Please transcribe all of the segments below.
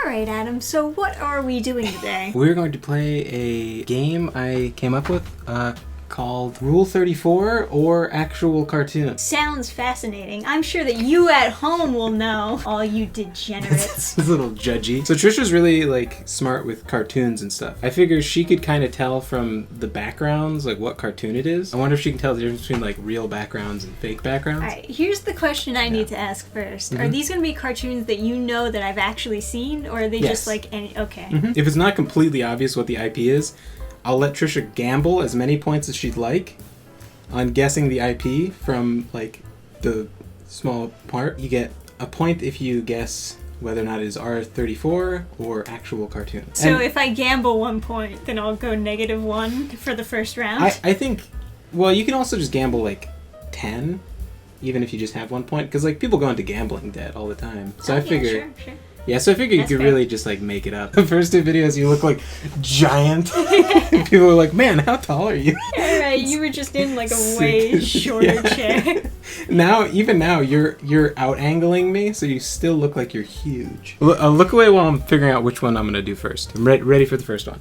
Alright, Adam, so what are we doing today? We're going to play a game I came up with called Rule 34 or Actual Cartoon. Sounds fascinating. I'm sure that you at home will know, all you degenerates. It's a little judgy. So Trisha's really smart with cartoons and stuff. I figure she could kind of tell from the backgrounds what cartoon it is. I wonder if she can tell the difference between real backgrounds and fake backgrounds. Alright, here's the question I need to ask first. Mm-hmm. Are these going to be cartoons that you know that I've actually seen, or are they just any... Okay. Mm-hmm. If it's not completely obvious what the IP is, I'll let Trisha gamble as many points as she'd like on guessing the IP from, the small part. You get a point if you guess whether or not it is R34 or actual cartoon. So if I gamble 1 point, then I'll go -1 for the first round? I think, well, you can also just gamble, 10, even if you just have 1 point, because, people go into gambling debt all the time. So I figure... Sure. Yeah, so I figured you could really just, make it up. The first two videos, you look giant. People were like, man, how tall are you? Yeah, right, you were just in, a way shorter chair. Even now, you're out-angling me, so you still look like you're huge. Look away while I'm figuring out which one I'm going to do first. I'm ready for the first one.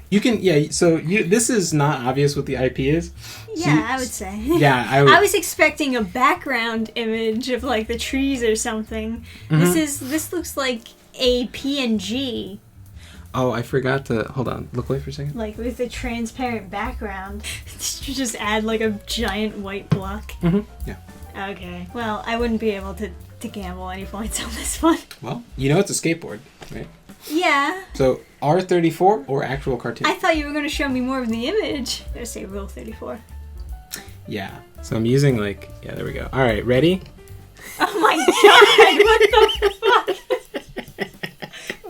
You can, this is not obvious what the IP is. Yeah, I would say. Yeah, I was expecting a background image of, the trees or something. Mm-hmm. This looks like a PNG. Oh, I forgot to, hold on, look away for a second. With a transparent background. You just add, a giant white block. Mm-hmm, yeah. Okay, well, I wouldn't be able to gamble any points on this one. Well, it's a skateboard, right? Yeah. So, R34 or actual cartoon? I thought you were going to show me more of the image. I'm going to say Rule 34. Yeah. So I'm using yeah, there we go. All right, ready? Oh my god, what the fuck?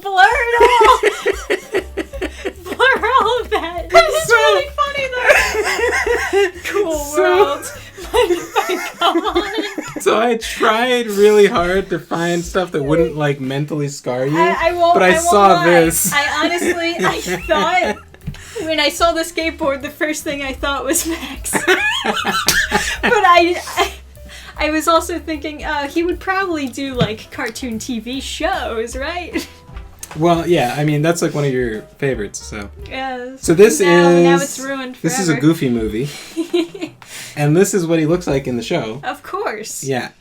Blur it all! Blur all of that. It's really funny though. Cool world. Come on. So I tried really hard to find stuff that wouldn't mentally scar you. I won't. But I saw this. I thought when I saw the skateboard, the first thing I thought was Max. But I was also thinking, he would probably do cartoon TV shows, right? Well, yeah. I mean, that's one of your favorites. So. Yes. So this now it's ruined forever. This is a Goofy movie. And this is what he looks like in the show. Of course. Yeah.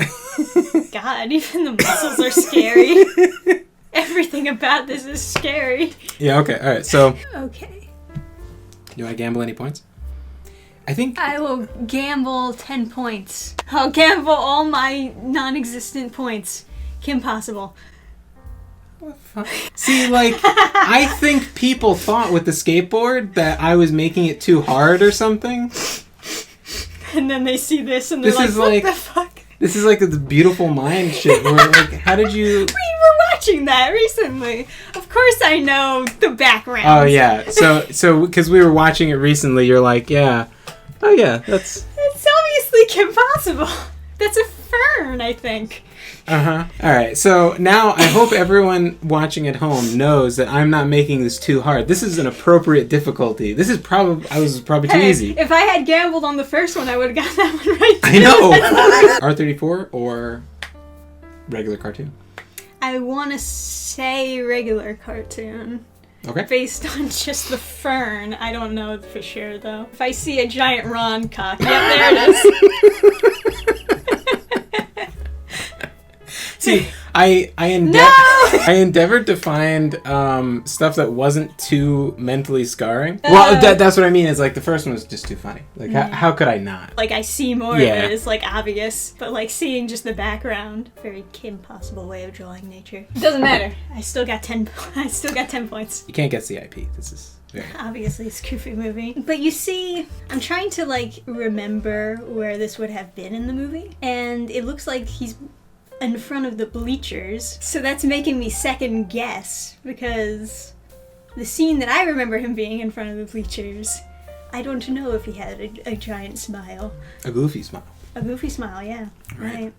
God, even the muscles are scary. Everything about this is scary. Yeah, okay, alright, so... Okay. Do I gamble any points? I think... I will gamble 10 points. I'll gamble all my non-existent points. Kim Possible. What the fuck? See, I think people thought with the skateboard that I was making it too hard or something. And then they see this and they're what the fuck? This is the Beautiful Mind shit where, how did you... We were watching that recently. Of course I know the background. Oh, yeah. So because we were watching it recently, you're yeah. Oh, yeah, that's... It's obviously Kim Possible. That's a fern, I think. Uh-huh. Alright, so now I hope everyone watching at home knows that I'm not making this too hard. This is an appropriate difficulty. This is probably too easy. If I had gambled on the first one, I would have gotten that one right. I know! R34 or regular cartoon? I want to say regular cartoon. Okay. Based on just the fern. I don't know for sure, though. If I see a giant Ron cock, yep, there it is. See, I endeavored to find stuff that wasn't too mentally scarring. Well, that's what I mean. Is the first one was just too funny. How could I not? I see more of it. It's obvious, but seeing just the background, very Kim Possible way of drawing nature. It doesn't matter. I still got 10. I still got 10 points. You can't guess the IP. This is very obviously it's a Goofy movie. But you see, I'm trying to remember where this would have been in the movie, and it looks like he's in front of the bleachers. So that's making me second guess, because the scene that I remember him being in front of the bleachers, I don't know if he had a giant smile. A goofy smile. A goofy smile, yeah. Right.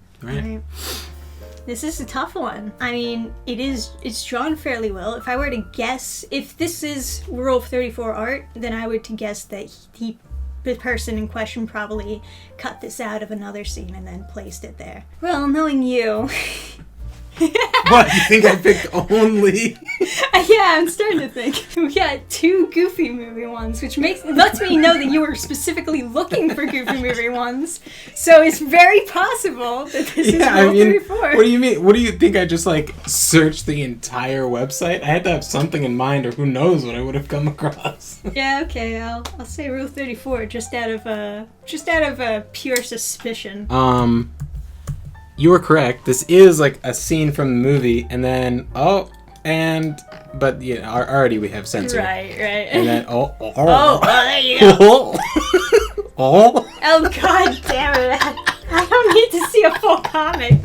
This is a tough one. I mean, it's drawn fairly well. If I were to guess, if this is Rule 34 art, then I would to guess that the person in question probably cut this out of another scene and then placed it there. Well, knowing you, What, you think I picked only? Yeah, I'm starting to think. We got 2 Goofy movie ones, which lets me know that you were specifically looking for Goofy movie ones. So it's very possible that this is Rule 34. What do you mean? What do you think? I just like searched the entire website? I had to have something in mind, or who knows what I would have come across. Yeah, okay, I'll say Rule 34 just out of pure suspicion. You were correct. This is like a scene from the movie, and then but yeah, already we have censored. Right. And then there you go. Oh God damn it! I don't need to see a full comic.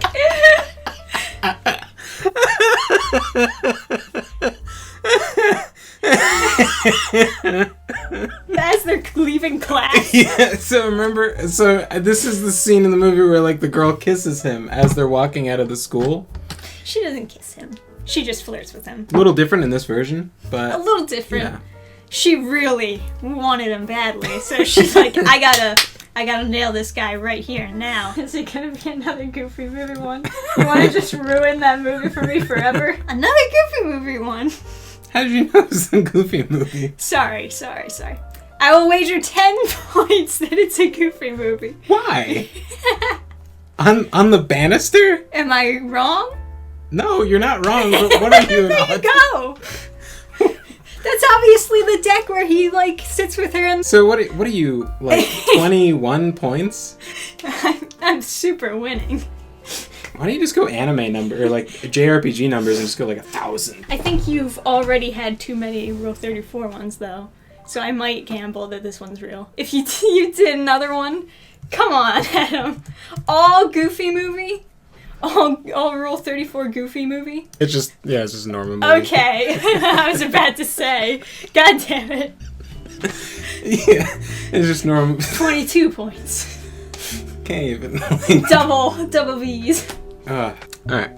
As they're leaving class. Yeah, so this is the scene in the movie where like the girl kisses him as they're walking out of the school. She doesn't kiss him. She just flirts with him. A little different in this version, but a little different. Yeah. She really wanted him badly, so she's like, I gotta nail this guy right here and now. Is it gonna be another Goofy movie one? You wanna just ruin that movie for me forever? Another Goofy movie one. How did you know it was a Goofy movie? Sorry. I will wager 10 points that it's a Goofy movie. Why? on the banister? Am I wrong? No, you're not wrong, but what are you? There you go! That's obviously the deck where he, like, sits with her and... So what are you, like, 21 points? I'm super winning. Why don't you just go anime number, or, like, JRPG numbers and just go, like, 1,000? I think you've already had too many Rule 34 ones, though. So I might gamble that this one's real. If you did another one, come on, Adam. All Goofy movie? All Rule 34 Goofy movie? It's just a normal movie. Okay. I was about to say. God damn it. Yeah, it's just normal. 22 points. Can't even. Double V's. Alright.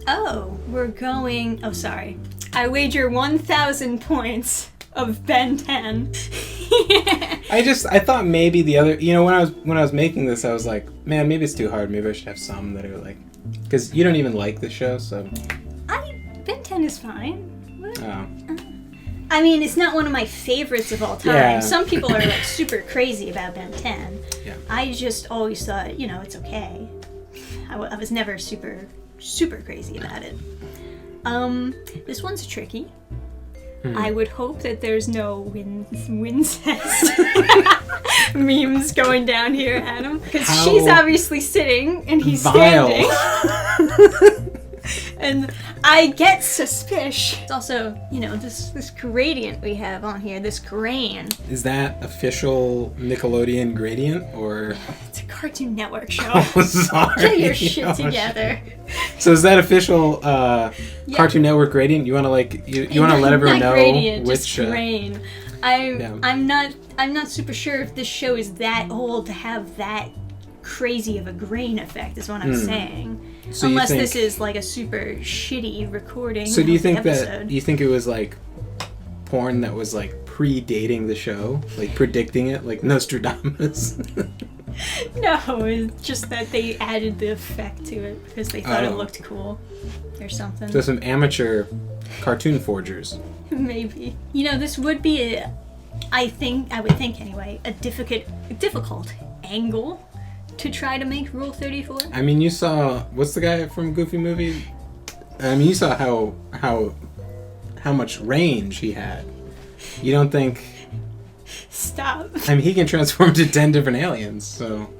Oh, we're going... Oh, sorry. I wager 1,000 points of Ben 10. I thought maybe the other, when I was making this, I was like, man, maybe it's too hard. Maybe I should have some that are like, because you don't even like the show, so. Ben 10 is fine. Oh. I mean, it's not one of my favorites of all time. Yeah. Some people are like super crazy about Ben 10. Yeah. I just always thought, it's okay. I was never super, super crazy about it. This one's tricky. I would hope that there's no wincest memes going down here, Adam. Because she's obviously sitting and he's standing. And I get suspicious. It's also, this gradient we have on here, this grain. Is that official Nickelodeon gradient, or? It's a Cartoon Network show. Oh, sorry. Get your shit together. So is that official Cartoon Network gradient? You want to you want to let everyone know gradient, which just grain. I'm not super sure if this show is that old to have that crazy of a grain effect. Is what I'm saying. So unless this is like a super shitty recording. So do you think episode. you think it was like porn that was like predating the show, like predicting it, like Nostradamus? No, it's just that they added the effect to it because they thought it looked cool or something. So some amateur cartoon forgers. Maybe. This would be I would think anyway, a difficult angle to try to make Rule 34. I mean, you saw, what's the guy from Goofy movie? I mean, you saw how much range he had. You don't think... Stop. I mean, he can transform to 10 different aliens, so...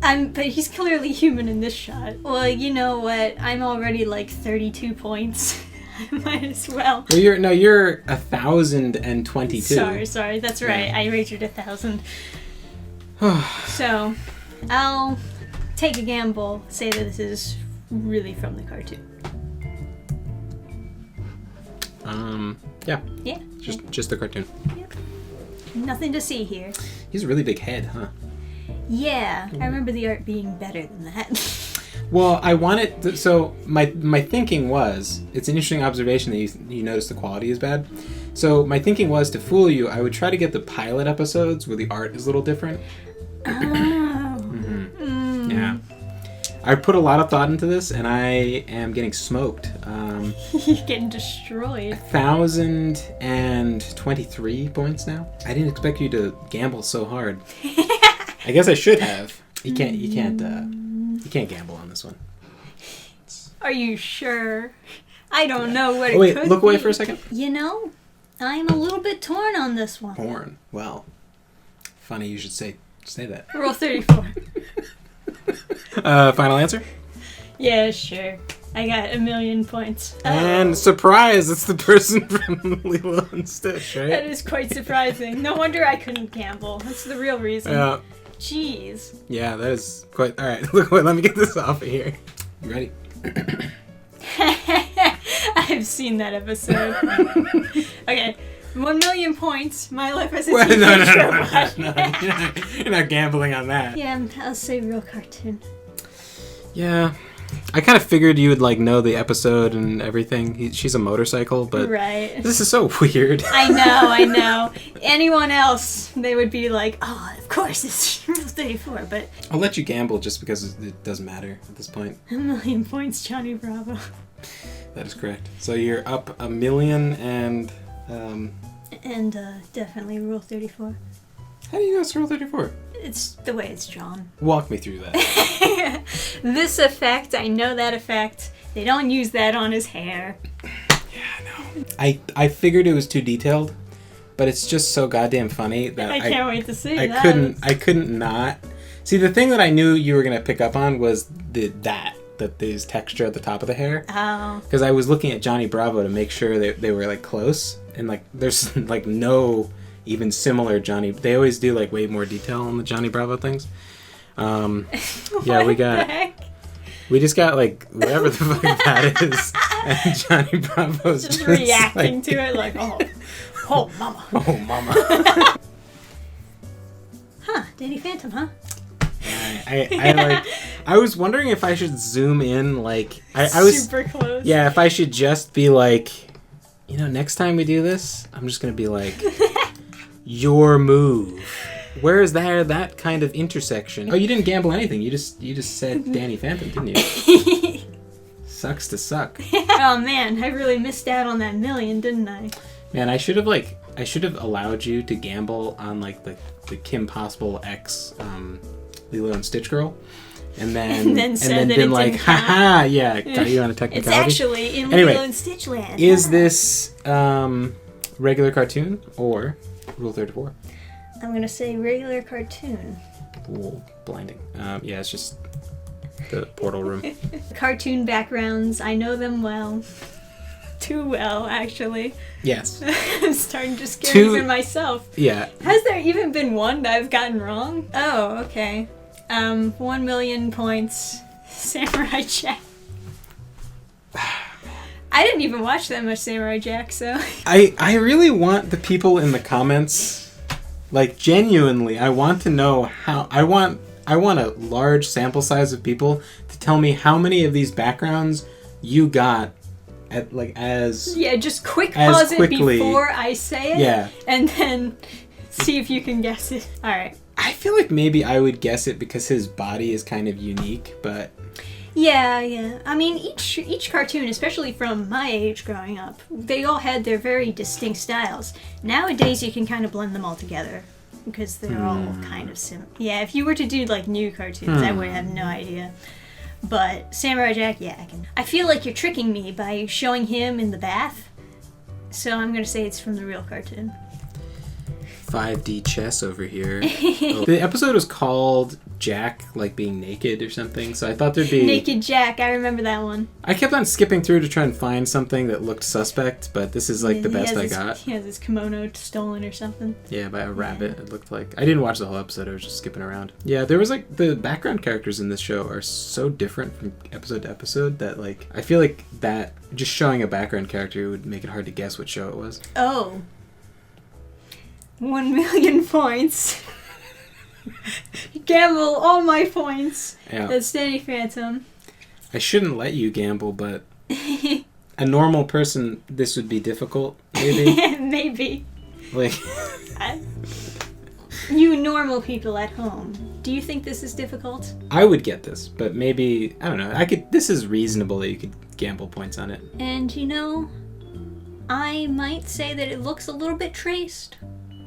But he's clearly human in this shot. Well, you know what? I'm already like 32 points. I might as well. Well, you're 1,022. Sorry. That's right. Yeah. I wagered 1,000. So, I'll take a gamble, say that this is really from the cartoon. Yeah. Yeah. Just the cartoon. Yep. Nothing to see here. He has a really big head, huh? Yeah, I remember the art being better than that. Well, I wanted to, so my thinking was, it's an interesting observation that you notice the quality is bad. So my thinking was, to fool you, I would try to get the pilot episodes where the art is a little different. Oh. Yeah. I put a lot of thought into this, and I am getting smoked. You're getting destroyed. 1,023 points now. I didn't expect you to gamble so hard. I guess I should have. You can't gamble on this one. Are you sure? I don't know what Wait, it could look away be. for a second. You know, I'm a little bit torn on this one. Torn. Well, funny you should say that. Rule 34. Final answer? Yeah, sure. I got 1,000,000 points. And surprise, it's the person from Lilo and Stitch, right? That is quite surprising. No wonder I couldn't gamble. That's the real reason. Yeah. Jeez. Yeah, that is quite... Alright, look, wait, let me get this off of here. You ready? I've seen that episode. Okay. 1,000,000 points. My life as a Well, teenage no. robot. You're not gambling on that. Yeah, I'll say real cartoon. Yeah. I kind of figured you would, like, know the episode and everything. She's a motorcycle, but... Right. This is so weird. I know. Anyone else, they would be like, oh, of course, it's Rule 34, but... I'll let you gamble just because it doesn't matter at this point. 1,000,000 points, Johnny Bravo. That is correct. So you're up 1,000,000 and... And definitely Rule 34. How do you know it's Rule 34? It's the way it's drawn. Walk me through that. This effect, I know that effect. They don't use that on his hair. Yeah, I know. I figured it was too detailed, but it's just so goddamn funny that I can't wait to see I that. I couldn't not. See, the thing that I knew you were gonna pick up on was that there's texture at the top of the hair. Oh. Because I was looking at Johnny Bravo to make sure that they were like close, and like there's like no even similar Johnny. They always do like way more detail on the Johnny Bravo things. Yeah, we just got like whatever the fuck that is, and Johnny Bravo's just reacting like, to it like, oh mama. Oh mama. Huh, Danny Phantom, huh? I was wondering if I should zoom in, like I was super close. Yeah, if I should just be like, you know, next time we do this, I'm just gonna be like, your move. Where is that kind of intersection? Oh, you didn't gamble anything. You just said Danny Phantom, didn't you? Sucks to suck. Oh man, I really missed out on that 1,000,000, didn't I? Man, I should have allowed you to gamble on like the Kim Possible X Lilo and Stitch girl. And then been like, haha, yeah, got you on a technicality. It's actually in anyway, Lilo and Stitch land. Is this regular cartoon or Rule 34? I'm gonna say regular cartoon. Ooh, blinding. Yeah, it's just the portal room. Cartoon backgrounds, I know them well. Too well, actually. Yes. I'm starting to scare even myself. Yeah. Has there even been one that I've gotten wrong? Oh, okay. 1,000,000 points. Samurai Jack. I didn't even watch that much Samurai Jack, so... I really want the people in the comments, like, genuinely, I want to know how... I want a large sample size of people to tell me how many of these backgrounds you got at, like, as... Yeah, just quick pause it quickly. before I say it. Yeah. And then see if you can guess it. Alright. I feel like maybe I would guess it because his body is kind of unique, but... Yeah. I mean, each cartoon, especially from my age growing up, they all had their very distinct styles. Nowadays, you can kind of blend them all together because they're all kind of similar. Yeah, if you were to do like new cartoons, I would have no idea. But Samurai Jack, yeah, I can. I feel like you're tricking me by showing him in the bath, so I'm gonna say it's from the real cartoon. 5D chess over here. Oh. The episode was called Jack, like, being naked or something, so I thought there'd be... Naked Jack, I remember that one. I kept on skipping through to try and find something that looked suspect, but this is, like, the best I got. He has his kimono stolen or something. Yeah, by a rabbit, it looked like. I didn't watch the whole episode, I was just skipping around. Yeah, there was, like, the background characters in this show are so different from episode to episode that, like, I feel like that, just showing a background character would make it hard to guess what show it was. Oh. 1,000,000 points. Gamble all my points. Yeah. That's Danny Phantom. I shouldn't let you gamble, but a normal person, this would be difficult, maybe. Maybe. Like, You normal people at home, Do you think this is difficult? I would get this, but maybe, I don't know. This is reasonable that you could gamble points on it. And you know, I might say that it looks a little bit traced.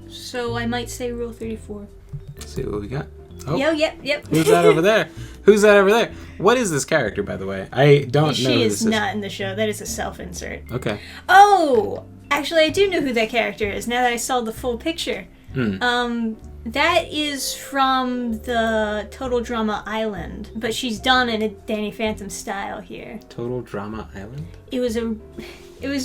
So I might say Rule 34. Let's see what we got. Oh. Yep. Who's that over there? Who's that over there? What is this character, by the way? I don't know. She is not in the show. That is a self-insert. Okay. Oh! Actually, I do know who that character is now that I saw the full picture. That is from the Total Drama Island, but she's done in a Danny Phantom style here. Total Drama Island? It was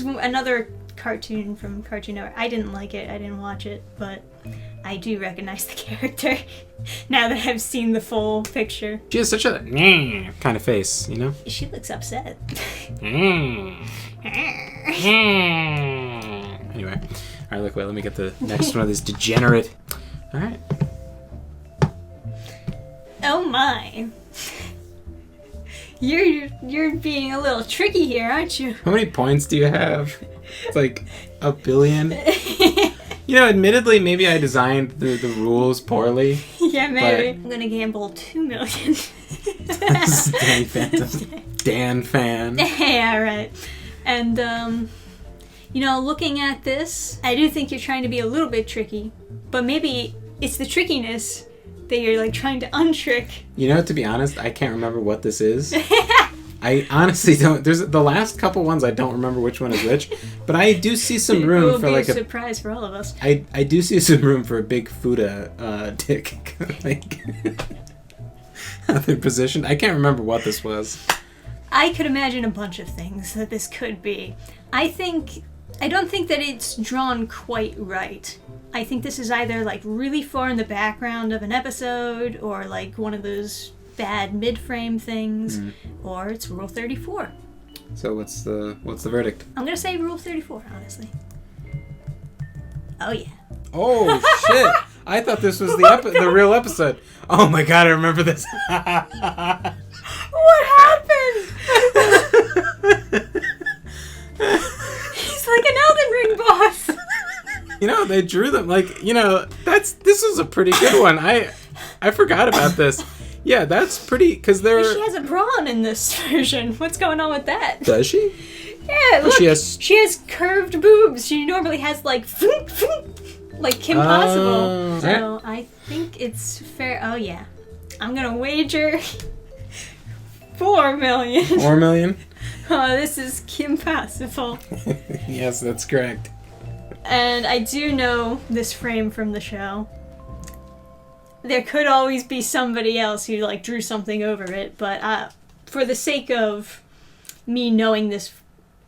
another cartoon from Cartoon Network. I didn't like it. I didn't watch it, but I do recognize the character now that I've seen the full picture. She has such a kind of face, you know? She looks upset. Anyway. Alright, look, wait, let me get the next one of these degenerate. Alright. Oh my. You're being a little tricky here, aren't you? How many points do you have? It's like 1 billion. You know, admittedly, maybe I designed the rules poorly. Yeah, maybe. I'm gonna gamble 2 million. This is Danny Phantom. dannphan. Yeah, right. And, you know, looking at this, I do think you're trying to be a little bit tricky. But maybe it's the trickiness that you're, like, trying to untrick. You know, to be honest, I can't remember what this is. I honestly don't. There's the last couple ones I don't remember which one is which, but I do see some room for like a surprise for all of us. I do see some room for a big Fuda dick, like other position. I can't remember what this was. I could imagine a bunch of things that this could be. I don't think that it's drawn quite right. I think this is either like really far in the background of an episode, or like one of those bad mid-frame things, or it's Rule 34. So what's the verdict? I'm gonna say Rule 34, honestly. Oh yeah. Oh shit! I thought this was the real episode. Oh my god, I remember this. What happened? He's like an Elden Ring boss. You know, they drew them like, you know, this was a pretty good one. I forgot about this. Yeah, that's pretty, because they're... She has a bra on in this version. What's going on with that? Does she? Yeah, look, she has curved boobs. She normally has, like, like Kim Possible. So I think it's fair. Oh, yeah. I'm going to wager 4 million. 4 million? Oh, this is Kim Possible. Yes, that's correct. And I do know this frame from the show. There could always be somebody else who like drew something over it, but for the sake of me knowing this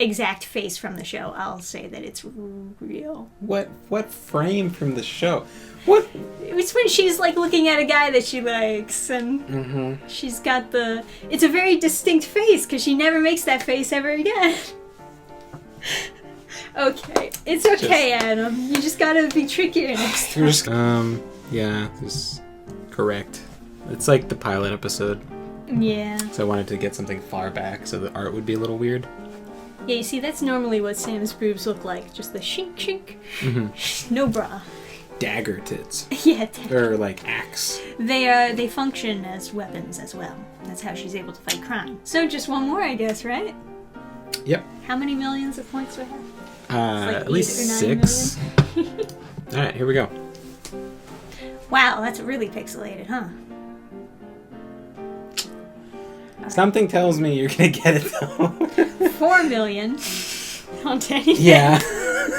exact face from the show, I'll say that it's real. What frame from the show? What? It's when she's like looking at a guy that she likes, and she's got it's a very distinct face because she never makes that face ever again. Okay, it's okay, Adam. You just gotta be trickier next time. Yeah, this is correct. It's like the pilot episode. Yeah. So I wanted to get something far back so the art would be a little weird. Yeah, you see, that's normally what Sam's boobs look like. Just the shink shink. No bra. Dagger tits. Yeah. Or like axe. They function as weapons as well. That's how she's able to fight crime. So just one more, I guess, right? Yep. How many millions of points do I have? Like at least 6. Alright, here we go. Wow, that's really pixelated, huh? Something tells me you're gonna get it though. 4 million on Danny. Yeah.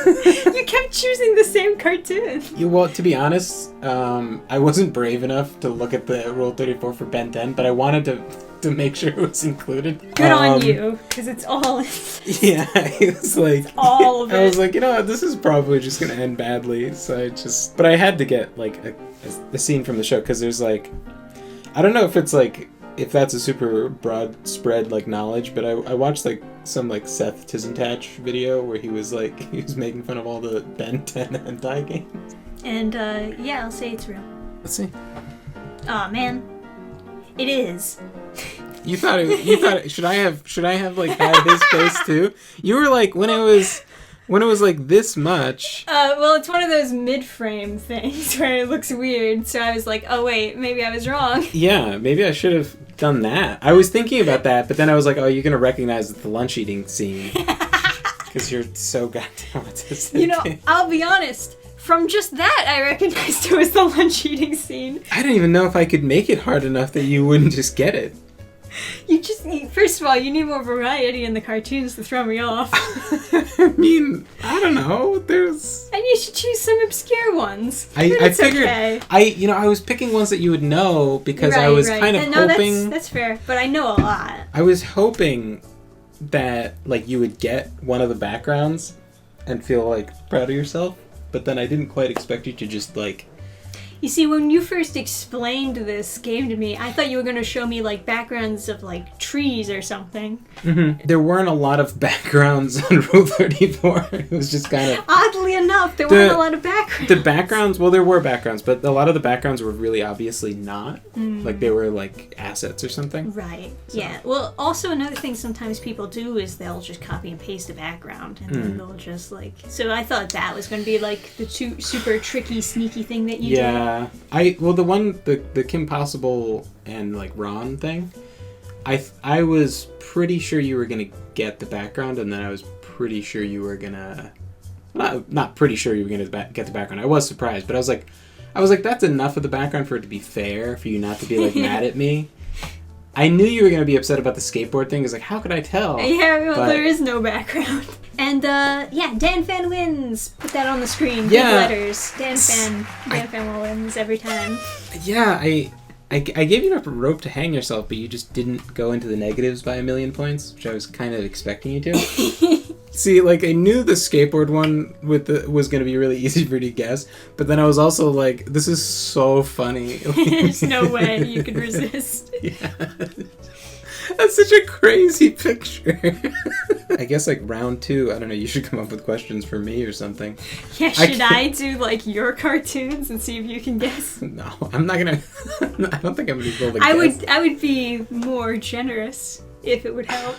You kept choosing the same cartoon. Well, to be honest, I wasn't brave enough to look at the Rule 34 for Ben 10, but I wanted to make sure it was included. Good on you, because it's all... Yeah, it was like... It's all of it. I was like, you know what, this is probably just going to end badly, so But I had to get, like, a scene from the show, because there's, like... I don't know if it's, like... If that's a super broad spread, like, knowledge, but I watched, like, some, like, Seth Tisentach video where he was making fun of all the Ben 10 hentai games. And, yeah, I'll say it's real. Let's see. Aw, man. It is. You thought should I have like had his face too? You were like when it was when it was like this much. Well, it's one of those mid-frame things where it looks weird, so I was like, oh wait, maybe I was wrong. Yeah, maybe I should have done that. I was thinking about that, but then I was like, oh, you're going to recognize the lunch eating scene. Because you're so goddamn autistic. You know, I'll be honest. From just that, I recognized it was the lunch eating scene. I didn't even know if I could make it hard enough that you wouldn't just get it. You just need, first of all, you need more variety in the cartoons to throw me off. I mean, I don't know. There's... And you should choose some obscure ones. I figured... Okay. I was picking ones that you would know because I was kind of hoping... That's fair, but I know a lot. I was hoping that, like, you would get one of the backgrounds and feel, like, proud of yourself. But then I didn't quite expect you to just, like... You see, when you first explained this game to me, I thought you were going to show me, like, backgrounds of, like, trees or something. Mm-hmm. There weren't a lot of backgrounds on Rule 34. It was just kind of... Oddly enough, there weren't a lot of backgrounds. The backgrounds, well, there were backgrounds, but a lot of the backgrounds were really obviously not. Like, they were, like, assets or something. Right. So. Yeah. Well, also another thing sometimes people do is they'll just copy and paste a background, and then they'll just, like... So I thought that was going to be, like, the super tricky, sneaky thing that you did. The Kim Possible and like Ron thing, I was pretty sure you were gonna get the background, and then I was pretty sure you were gonna not pretty sure you were gonna get the background. I was surprised, but I was like that's enough of the background for it to be fair for you not to be like mad at me. I knew you were going to be upset about the skateboard thing. It's like, how could I tell? Yeah, well, there is no background. And, dannphan wins. Put that on the screen. Big letters. dannphan wins every time. Yeah, I gave you enough rope to hang yourself, but you just didn't go into the negatives by 1,000,000 points, which I was kind of expecting you to. See, like, I knew the skateboard one was going to be really easy for you to guess, but then I was also like, this is so funny. There's no way you could resist. Yeah. That's such a crazy picture. I guess, like, round 2, I don't know, you should come up with questions for me or something. Yeah, should I do, like, your cartoons and see if you can guess? No, I'm not gonna... I don't think I'm gonna be able to guess. I would be more generous, if it would help.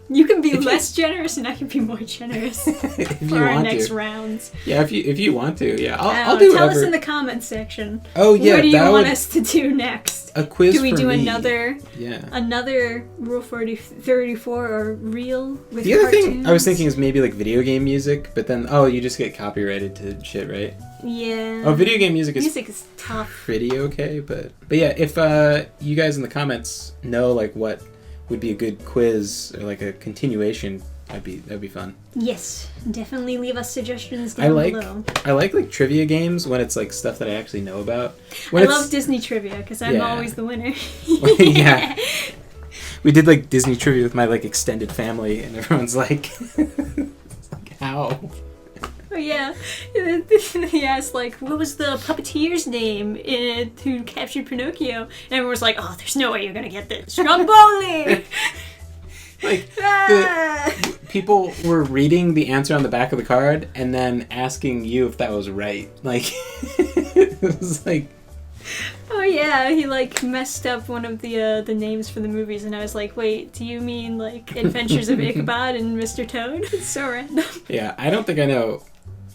You can be less generous, and I can be more generous for our next rounds. Yeah, if you want to, yeah, I'll do whatever. Tell us in the comments section. Oh yeah, what do you want us to do next? A quiz. Do we do me. another Rule 34 or reel with the other cartoons? thing I was thinking is maybe like video game music, but then you just get copyrighted to shit, right? Yeah. Oh, video game music is tough. Pretty okay, but yeah, if you guys in the comments know like what would be a good quiz or like a continuation, that'd be fun. Yes, definitely leave us suggestions down below. I like trivia games when it's like stuff that I actually know about. I love Disney trivia because I'm always the winner. Yeah. We did like Disney trivia with my like extended family, and everyone's like, how? Oh yeah, he asked like, what was the puppeteer's name who captured Pinocchio? And everyone was like, oh, there's no way you're gonna get this. Stromboli! Like, people were reading the answer on the back of the card and then asking you if that was right. Like, it was like... Oh yeah, he like messed up one of the names for the movies, and I was like, wait, do you mean like Adventures of Ichabod and Mr. Toad? It's so random. Yeah, I don't think I know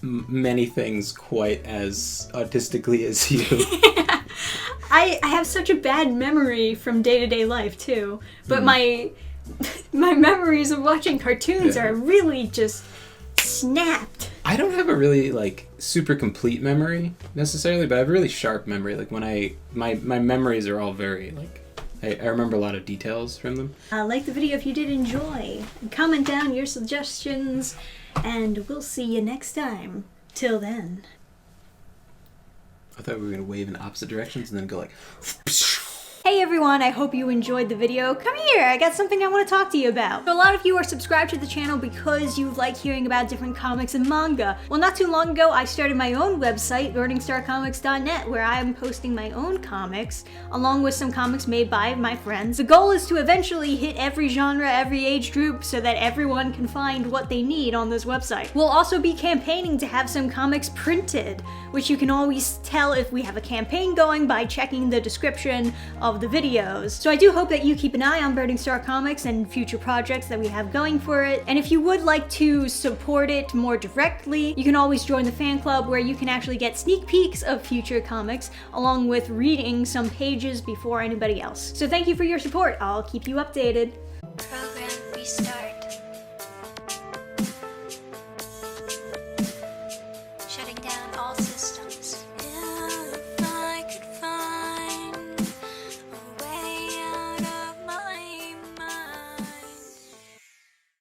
many things quite as autistically as you. I have such a bad memory from day-to-day life too, but my memories of watching cartoons are really just snapped. I don't have a really like super complete memory necessarily, but I have a really sharp memory. Like when my memories are all very like I remember a lot of details from them. Like the video if you did enjoy. Comment down your suggestions, and we'll see you next time. Till then. I thought we were going to wave in opposite directions and then go like... Hey everyone, I hope you enjoyed the video. Come here, I got something I want to talk to you about. So a lot of you are subscribed to the channel because you like hearing about different comics and manga. Well, not too long ago, I started my own website, learningstarcomics.net, where I am posting my own comics, along with some comics made by my friends. The goal is to eventually hit every genre, every age group, so that everyone can find what they need on this website. We'll also be campaigning to have some comics printed, which you can always tell if we have a campaign going by checking the description of all of the videos. So I do hope that you keep an eye on Burning Star Comics and future projects that we have going for it. And if you would like to support it more directly, you can always join the fan club where you can actually get sneak peeks of future comics along with reading some pages before anybody else. So thank you for your support. I'll keep you updated. Program restart.